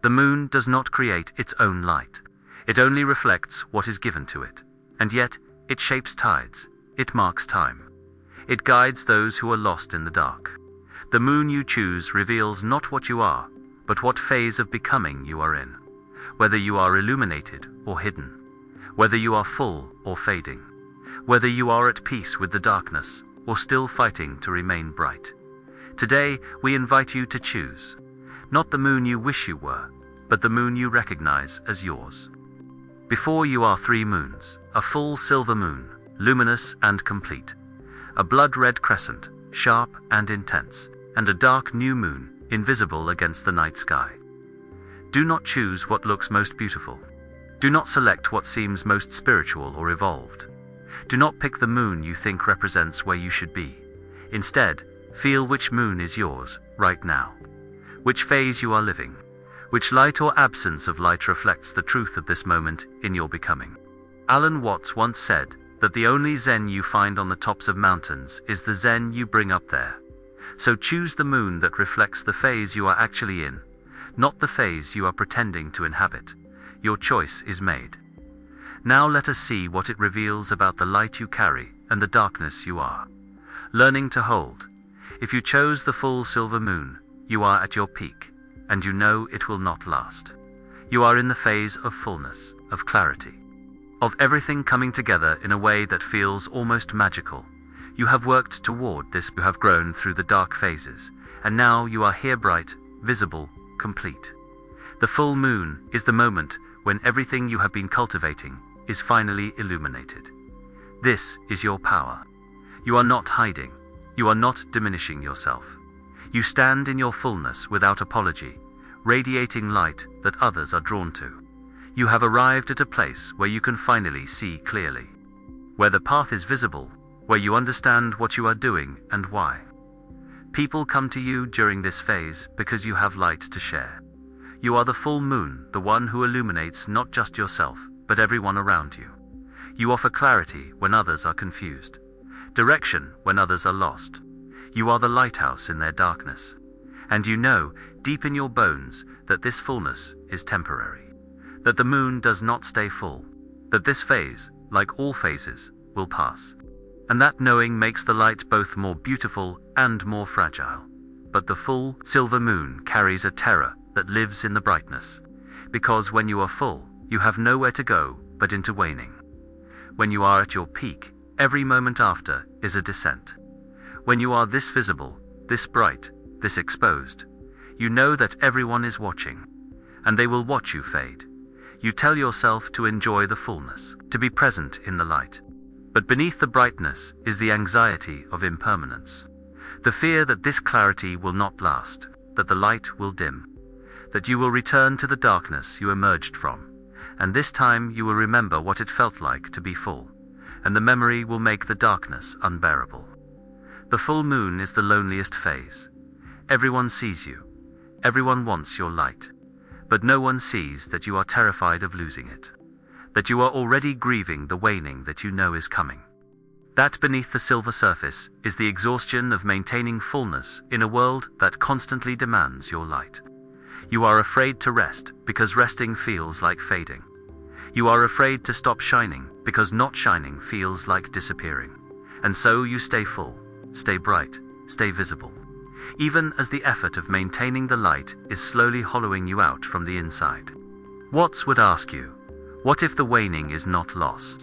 The moon does not create its own light. It only reflects what is given to it. And yet, it shapes tides. It marks time. It guides those who are lost in the dark. The moon you choose reveals not what you are, but what phase of becoming you are in. Whether you are illuminated or hidden. Whether you are full or fading. Whether you are at peace with the darkness or still fighting to remain bright. Today, we invite you to choose. Not the moon you wish you were, but the moon you recognize as yours. Before you are 3 moons, a full silver moon, luminous and complete. A blood-red crescent, sharp and intense, and a dark new moon, invisible against the night sky. Do not choose what looks most beautiful. Do not select what seems most spiritual or evolved. Do not pick the moon you think represents where you should be. Instead, feel which moon is yours, right now. Which phase you are living. Which light or absence of light reflects the truth of this moment in your becoming. Alan Watts once said that the only Zen you find on the tops of mountains is the Zen you bring up there. So choose the moon that reflects the phase you are actually in, not the phase you are pretending to inhabit. Your choice is made. Now let us see what it reveals about the light you carry and the darkness you are. Learning to hold. If you chose the full silver moon, you are at your peak, and you know it will not last. You are in the phase of fullness, of clarity, of everything coming together in a way that feels almost magical. You have worked toward this, you have grown through the dark phases, and now you are here bright, visible, complete. The full moon is the moment when everything you have been cultivating is finally illuminated. This is your power. You are not hiding. You are not diminishing yourself. You stand in your fullness without apology, radiating light that others are drawn to. You have arrived at a place where you can finally see clearly, where the path is visible, where you understand what you are doing and why. People come to you during this phase because you have light to share. You are the full moon, the one who illuminates not just yourself, but everyone around you. You offer clarity when others are confused, direction when others are lost. You are the lighthouse in their darkness. And you know, deep in your bones, that this fullness is temporary. That the moon does not stay full. That this phase, like all phases, will pass. And that knowing makes the light both more beautiful and more fragile. But the full silver moon carries a terror that lives in the brightness. Because when you are full, you have nowhere to go but into waning. When you are at your peak, every moment after is a descent. When you are this visible, this bright, this exposed, you know that everyone is watching, and they will watch you fade. You tell yourself to enjoy the fullness, to be present in the light. But beneath the brightness is the anxiety of impermanence. The fear that this clarity will not last, that the light will dim, that you will return to the darkness you emerged from, and this time you will remember what it felt like to be full, and the memory will make the darkness unbearable. The full moon is the loneliest phase. Everyone sees you. Everyone wants your light. But no one sees that you are terrified of losing it, that you are already grieving the waning that you know is coming. That beneath the silver surface is the exhaustion of maintaining fullness in a world that constantly demands your light. You are afraid to rest because resting feels like fading. You are afraid to stop shining because not shining feels like disappearing. And so you stay full, stay bright, stay visible. Even as the effort of maintaining the light is slowly hollowing you out from the inside. Watts would ask you, what if the waning is not loss?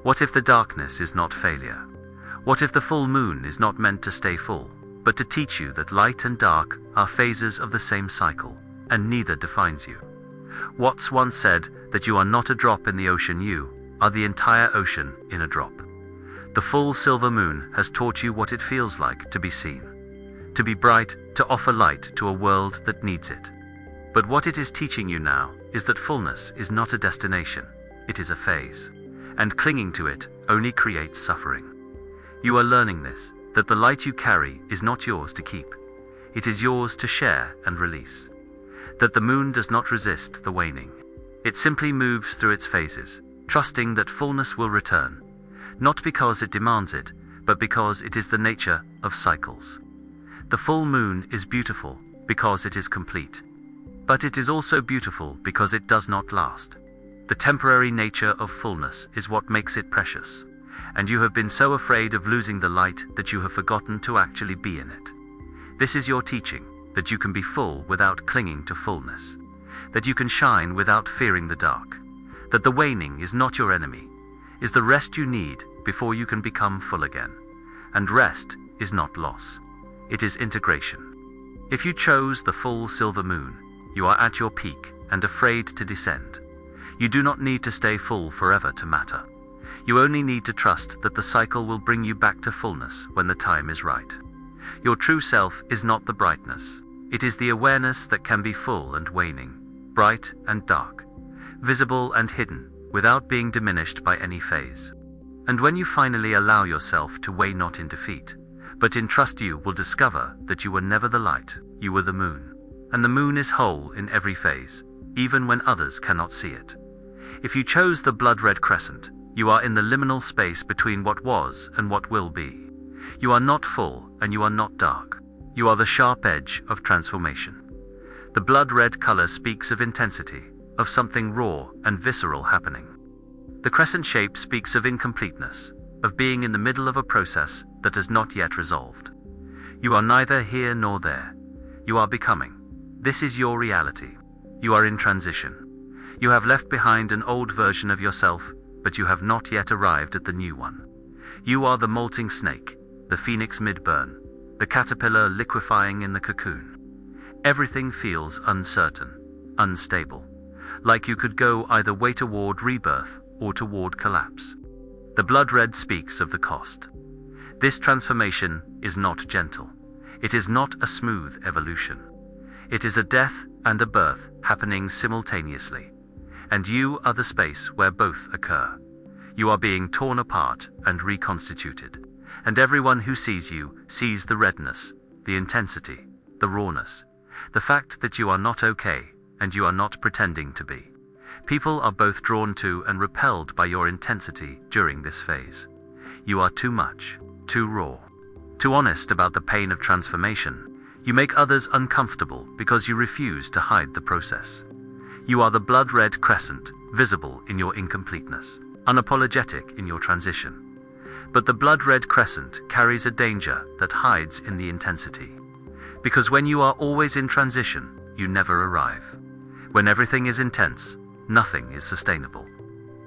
What if the darkness is not failure? What if the full moon is not meant to stay full, but to teach you that light and dark are phases of the same cycle, and neither defines you? Watts once said that you are not a drop in the ocean, you are the entire ocean in a drop. The full silver moon has taught you what it feels like to be seen, to be bright, to offer light to a world that needs it. But what it is teaching you now is that fullness is not a destination, it is a phase, and clinging to it only creates suffering. You are learning this, that the light you carry is not yours to keep, it is yours to share and release. That the moon does not resist the waning. It simply moves through its phases, trusting that fullness will return, not because it demands it, but because it is the nature of cycles. The full moon is beautiful because it is complete. But it is also beautiful because it does not last. The temporary nature of fullness is what makes it precious, and you have been so afraid of losing the light that you have forgotten to actually be in it. This is your teaching, that you can be full without clinging to fullness, that you can shine without fearing the dark, that the waning is not your enemy, is the rest you need before you can become full again. And rest is not loss. It is integration. If you chose the full silver moon, you are at your peak and afraid to descend. You do not need to stay full forever to matter. You only need to trust that the cycle will bring you back to fullness when the time is right. Your true self is not the brightness. It is the awareness that can be full and waning, bright and dark, visible and hidden, without being diminished by any phase. And when you finally allow yourself to weigh not in defeat, but in trust, you will discover that you were never the light, you were the moon. And the moon is whole in every phase, even when others cannot see it. If you chose the blood-red crescent, you are in the liminal space between what was and what will be. You are not full and you are not dark. You are the sharp edge of transformation. The blood-red color speaks of intensity, of something raw and visceral happening. The crescent shape speaks of incompleteness, of being in the middle of a process that has not yet resolved. You are neither here nor there. You are becoming. This is your reality. You are in transition. You have left behind an old version of yourself, but you have not yet arrived at the new one. You are the molting snake, the phoenix mid-burn, the caterpillar liquefying in the cocoon. Everything feels uncertain, unstable, like you could go either way toward rebirth or toward collapse. The blood red speaks of the cost. This transformation is not gentle. It is not a smooth evolution. It is a death and a birth happening simultaneously. And you are the space where both occur. You are being torn apart and reconstituted. And everyone who sees you sees the redness, the intensity, the rawness, the fact that you are not okay and you are not pretending to be. People are both drawn to and repelled by your intensity during this phase. You are too much, too raw, too honest about the pain of transformation. You make others uncomfortable because you refuse to hide the process. You are the blood-red crescent, visible in your incompleteness, unapologetic in your transition. But the blood-red crescent carries a danger that hides in the intensity. Because when you are always in transition, you never arrive. When everything is intense, nothing is sustainable.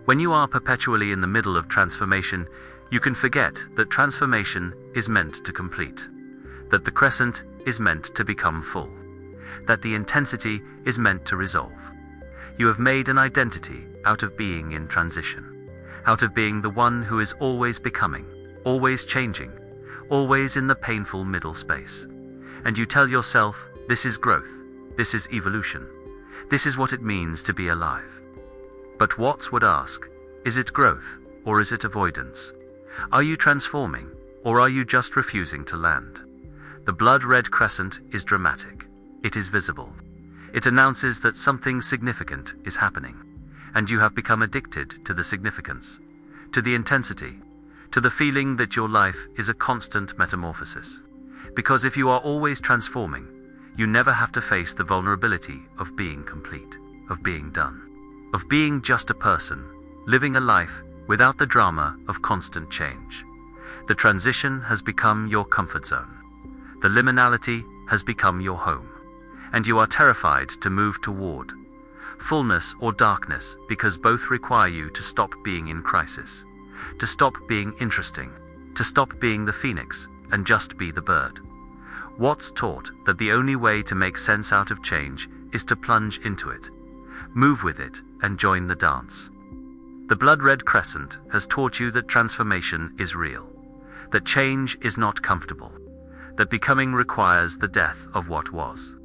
When you are perpetually in the middle of transformation, you can forget that transformation is meant to complete, that the crescent is meant to become full, that the intensity is meant to resolve. You have made an identity out of being in transition, out of being the one who is always becoming, always changing, always in the painful middle space. And you tell yourself, this is growth, this is evolution, this is what it means to be alive. But Watts would ask, is it growth or is it avoidance? Are you transforming or are you just refusing to land? The blood-red crescent is dramatic. It is visible. It announces that something significant is happening, and you have become addicted to the significance, to the intensity, to the feeling that your life is a constant metamorphosis. Because if you are always transforming, you never have to face the vulnerability of being complete, of being done, of being just a person, living a life without the drama of constant change. The transition has become your comfort zone. The liminality has become your home, and you are terrified to move toward fullness or darkness because both require you to stop being in crisis, to stop being interesting, to stop being the phoenix and just be the bird. Watts taught that the only way to make sense out of change is to plunge into it, move with it, and join the dance. The blood-red crescent has taught you that transformation is real, that change is not comfortable, that becoming requires the death of what was.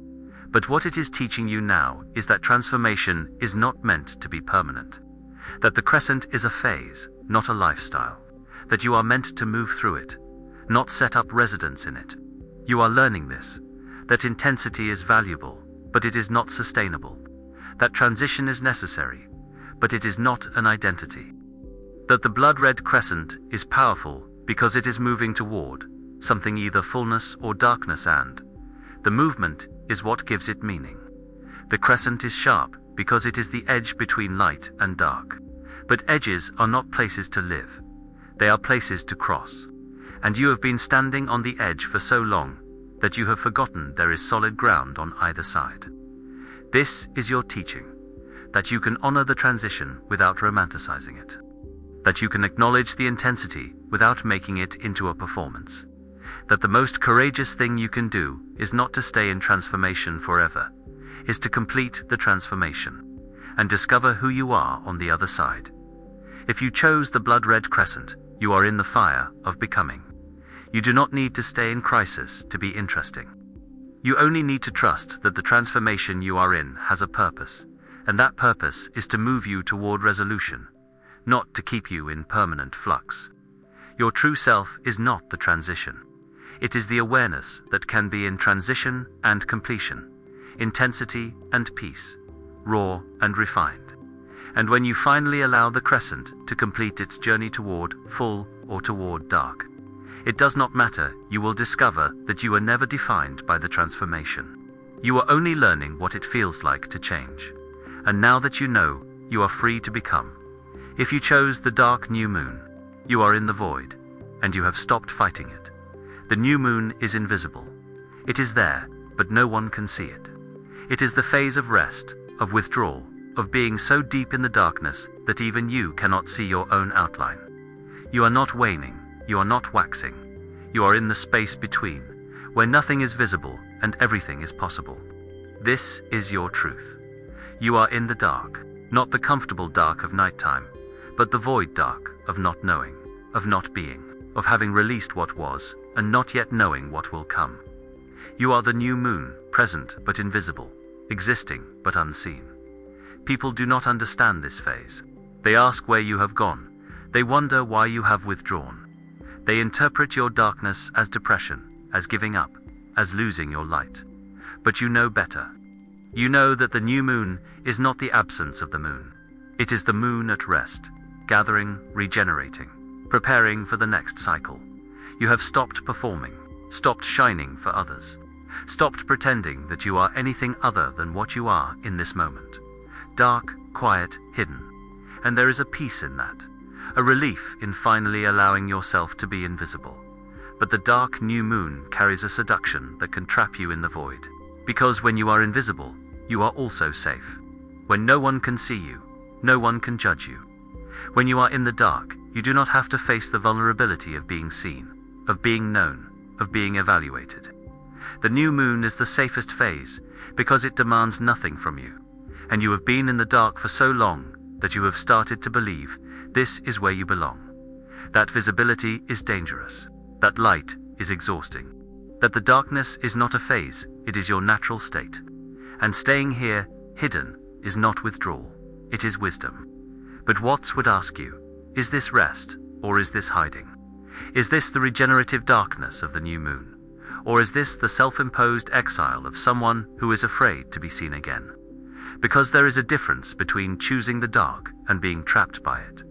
But what it is teaching you now is that transformation is not meant to be permanent, that the crescent is a phase, not a lifestyle, that you are meant to move through it, not set up residence in it. You are learning this, that intensity is valuable, but it is not sustainable, that transition is necessary, but it is not an identity, that the blood-red crescent is powerful because it is moving toward something either fullness or darkness, and the movement is what gives it meaning. The crescent is sharp because it is the edge between light and dark. But edges are not places to live. They are places to cross. And you have been standing on the edge for so long that you have forgotten there is solid ground on either side. This is your teaching, that you can honor the transition without romanticizing it. That you can acknowledge the intensity without making it into a performance. That the most courageous thing you can do is not to stay in transformation forever, is to complete the transformation and discover who you are on the other side. If you chose the blood-red crescent, you are in the fire of becoming. You do not need to stay in crisis to be interesting. You only need to trust that the transformation you are in has a purpose, and that purpose is to move you toward resolution, not to keep you in permanent flux. Your true self is not the transition. It is the awareness that can be in transition and completion, intensity and peace, raw and refined. And when you finally allow the crescent to complete its journey toward full or toward dark, it does not matter, you will discover that you are never defined by the transformation. You are only learning what it feels like to change. And now that you know, you are free to become. If you chose the dark new moon, you are in the void, and you have stopped fighting it. The new moon is invisible. It is there, but no one can see it. It is the phase of rest, of withdrawal, of being so deep in the darkness that even you cannot see your own outline. You are not waning, you are not waxing. You are in the space between, where nothing is visible and everything is possible. This is your truth. You are in the dark, not the comfortable dark of nighttime, but the void dark of not knowing, of not being, of having released what was, and not yet knowing what will come. You are the new moon, present but invisible, existing but unseen. People do not understand this phase. They ask where you have gone. They wonder why you have withdrawn. They interpret your darkness as depression, as giving up, as losing your light. But you know better. You know that the new moon is not the absence of the moon. It is the moon at rest, gathering, regenerating, preparing for the next cycle. You have stopped performing, stopped shining for others, stopped pretending that you are anything other than what you are in this moment. Dark, quiet, hidden. And there is a peace in that, a relief in finally allowing yourself to be invisible. But the dark new moon carries a seduction that can trap you in the void. Because when you are invisible, you are also safe. When no one can see you, no one can judge you. When you are in the dark, you do not have to face the vulnerability of being seen, of being known, of being evaluated. The new moon is the safest phase because it demands nothing from you. And you have been in the dark for so long that you have started to believe this is where you belong. That visibility is dangerous. That light is exhausting. That the darkness is not a phase, it is your natural state. And staying here, hidden, is not withdrawal, it is wisdom. But Watts would ask you, is this rest, or is this hiding? Is this the regenerative darkness of the new moon? Or is this the self-imposed exile of someone who is afraid to be seen again? Because there is a difference between choosing the dark and being trapped by it.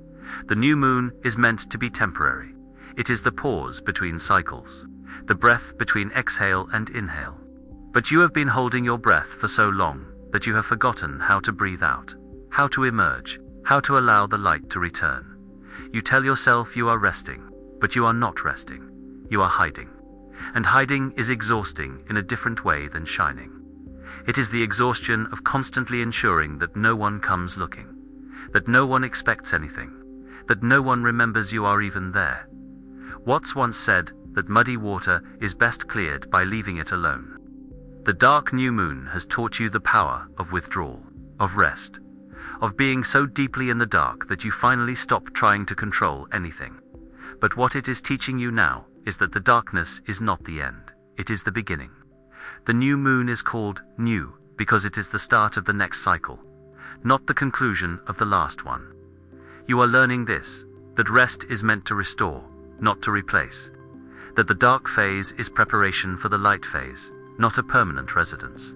The new moon is meant to be temporary. It is the pause between cycles, the breath between exhale and inhale. But you have been holding your breath for so long that you have forgotten how to breathe out, how to emerge, how to allow the light to return. You tell yourself you are resting, but you are not resting. You are hiding. And hiding is exhausting in a different way than shining. It is the exhaustion of constantly ensuring that no one comes looking, that no one expects anything, that no one remembers you are even there. Watts once said that muddy water is best cleared by leaving it alone. The dark new moon has taught you the power of withdrawal, of rest, of being so deeply in the dark that you finally stop trying to control anything. But what it is teaching you now is that the darkness is not the end, it is the beginning. The new moon is called new because it is the start of the next cycle, not the conclusion of the last one. You are learning this, that rest is meant to restore, not to replace. That the dark phase is preparation for the light phase, not a permanent residence.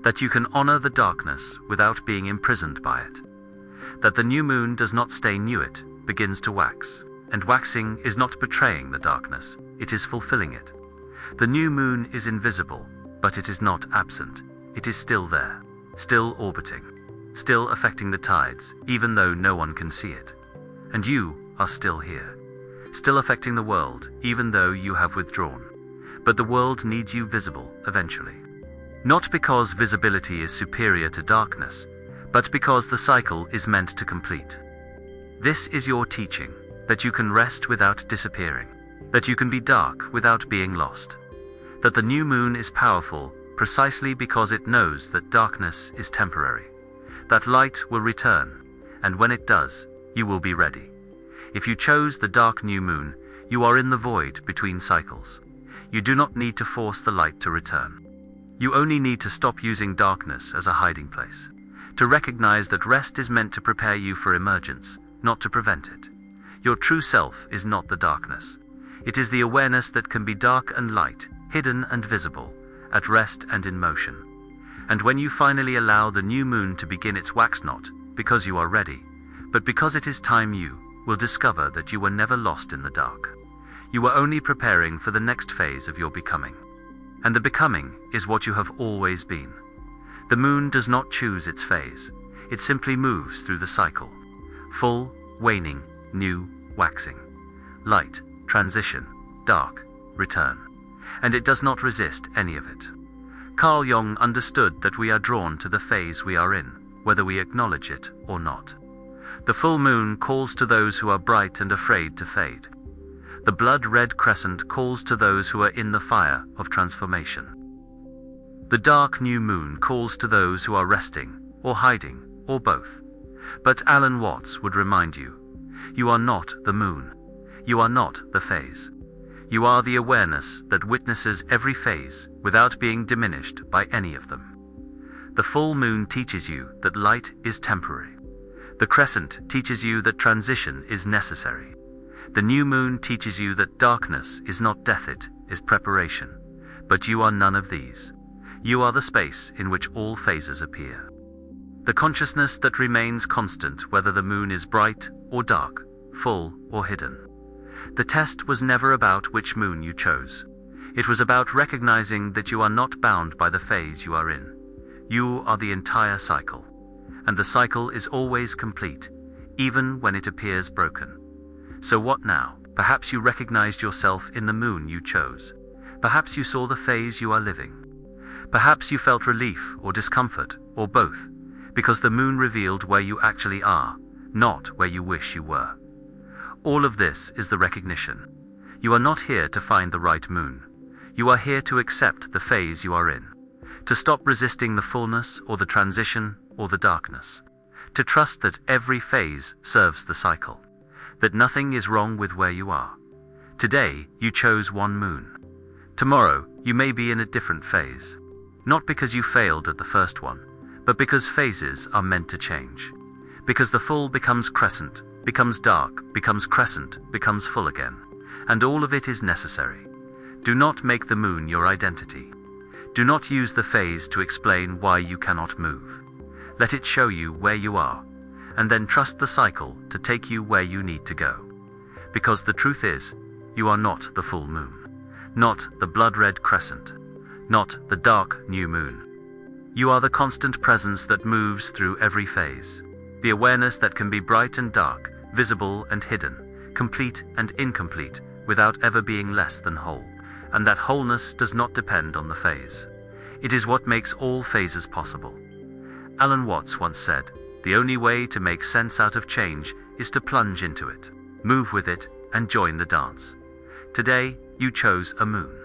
That you can honor the darkness without being imprisoned by it. That the new moon does not stay new, it begins to wax. And waxing is not betraying the darkness, it is fulfilling it. The new moon is invisible, but it is not absent. It is still there, still orbiting, still affecting the tides, even though no one can see it. And you are still here, still affecting the world, even though you have withdrawn. But the world needs you visible eventually. Not because visibility is superior to darkness, but because the cycle is meant to complete. This is your teaching, that you can rest without disappearing, that you can be dark without being lost, that the new moon is powerful precisely because it knows that darkness is temporary, that light will return, and when it does, you will be ready. If you chose the dark new moon, you are in the void between cycles. You do not need to force the light to return. You only need to stop using darkness as a hiding place, to recognize that rest is meant to prepare you for emergence, not to prevent it. Your true self is not the darkness. It is the awareness that can be dark and light, hidden and visible, at rest and in motion. And when you finally allow the new moon to begin its wax, not because you are ready, but because it is time, you will discover that you were never lost in the dark. You were only preparing for the next phase of your becoming. And the becoming is what you have always been. The moon does not choose its phase. It simply moves through the cycle. Full, waning, new, waxing. Light, transition, dark, return. And it does not resist any of it. Carl Jung understood that we are drawn to the phase we are in, whether we acknowledge it or not. The full moon calls to those who are bright and afraid to fade. The blood-red crescent calls to those who are in the fire of transformation. The dark new moon calls to those who are resting, or hiding, or both. But Alan Watts would remind you, you are not the moon. You are not the phase. You are the awareness that witnesses every phase without being diminished by any of them. The full moon teaches you that light is temporary. The crescent teaches you that transition is necessary. The new moon teaches you that darkness is not death, it is preparation. But you are none of these. You are the space in which all phases appear. The consciousness that remains constant whether the moon is bright or dark, full or hidden. The test was never about which moon you chose. It was about recognizing that you are not bound by the phase you are in. You are the entire cycle. And the cycle is always complete, even when it appears broken. So what now? Perhaps you recognized yourself in the moon you chose. Perhaps you saw the phase you are living. Perhaps you felt relief or discomfort, or both, because the moon revealed where you actually are, not where you wish you were. All of this is the recognition. You are not here to find the right moon. You are here to accept the phase you are in, to stop resisting the fullness or the transition or the darkness, to trust that every phase serves the cycle, that nothing is wrong with where you are. Today, you chose one moon. Tomorrow, you may be in a different phase. Not because you failed at the first one, but because phases are meant to change. Because the full becomes crescent, becomes dark, becomes crescent, becomes full again. And all of it is necessary. Do not make the moon your identity. Do not use the phase to explain why you cannot move. Let it show you where you are, and then trust the cycle to take you where you need to go. Because the truth is, you are not the full moon, not the blood-red crescent, not the dark new moon. You are the constant presence that moves through every phase, the awareness that can be bright and dark, visible and hidden, complete and incomplete, without ever being less than whole, and that wholeness does not depend on the phase. It is what makes all phases possible. Alan Watts once said, "The only way to make sense out of change is to plunge into it, move with it, and join the dance." Today, you chose a moon.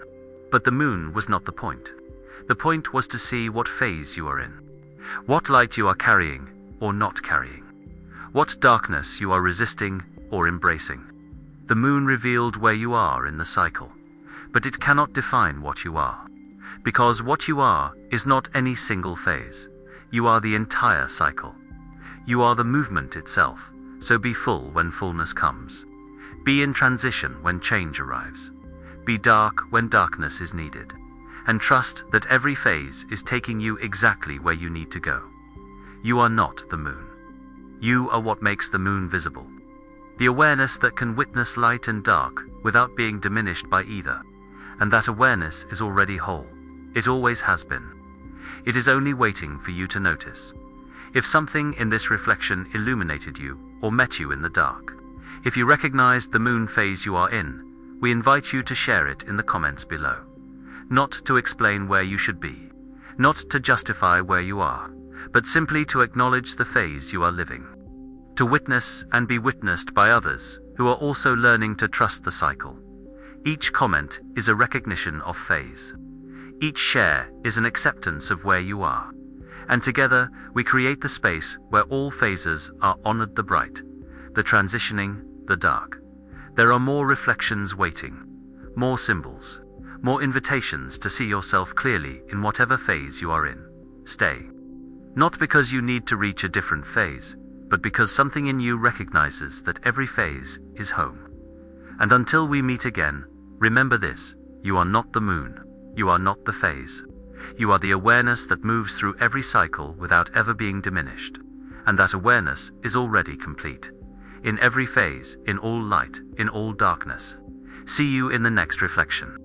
But the moon was not the point. The point was to see what phase you are in, what light you are carrying or not carrying, what darkness you are resisting or embracing. The moon revealed where you are in the cycle, but it cannot define what you are, because what you are is not any single phase. You are the entire cycle. You are the movement itself, so be full when fullness comes. Be in transition when change arrives. Be dark when darkness is needed, and trust that every phase is taking you exactly where you need to go. You are not the moon. You are what makes the moon visible. The awareness that can witness light and dark without being diminished by either, and that awareness is already whole. It always has been. It is only waiting for you to notice. If something in this reflection illuminated you or met you in the dark, if you recognized the moon phase you are in, we invite you to share it in the comments below. Not to explain where you should be, not to justify where you are, but simply to acknowledge the phase you are living. To witness and be witnessed by others who are also learning to trust the cycle. Each comment is a recognition of phase. Each share is an acceptance of where you are. And together, we create the space where all phases are honored: the bright, the transitioning, the dark. There are more reflections waiting, more symbols, more invitations to see yourself clearly in whatever phase you are in. Stay. Not because you need to reach a different phase, but because something in you recognizes that every phase is home. And until we meet again, remember this: you are not the moon, you are not the phase. You are the awareness that moves through every cycle without ever being diminished. And that awareness is already complete. In every phase, in all light, in all darkness. See you in the next reflection.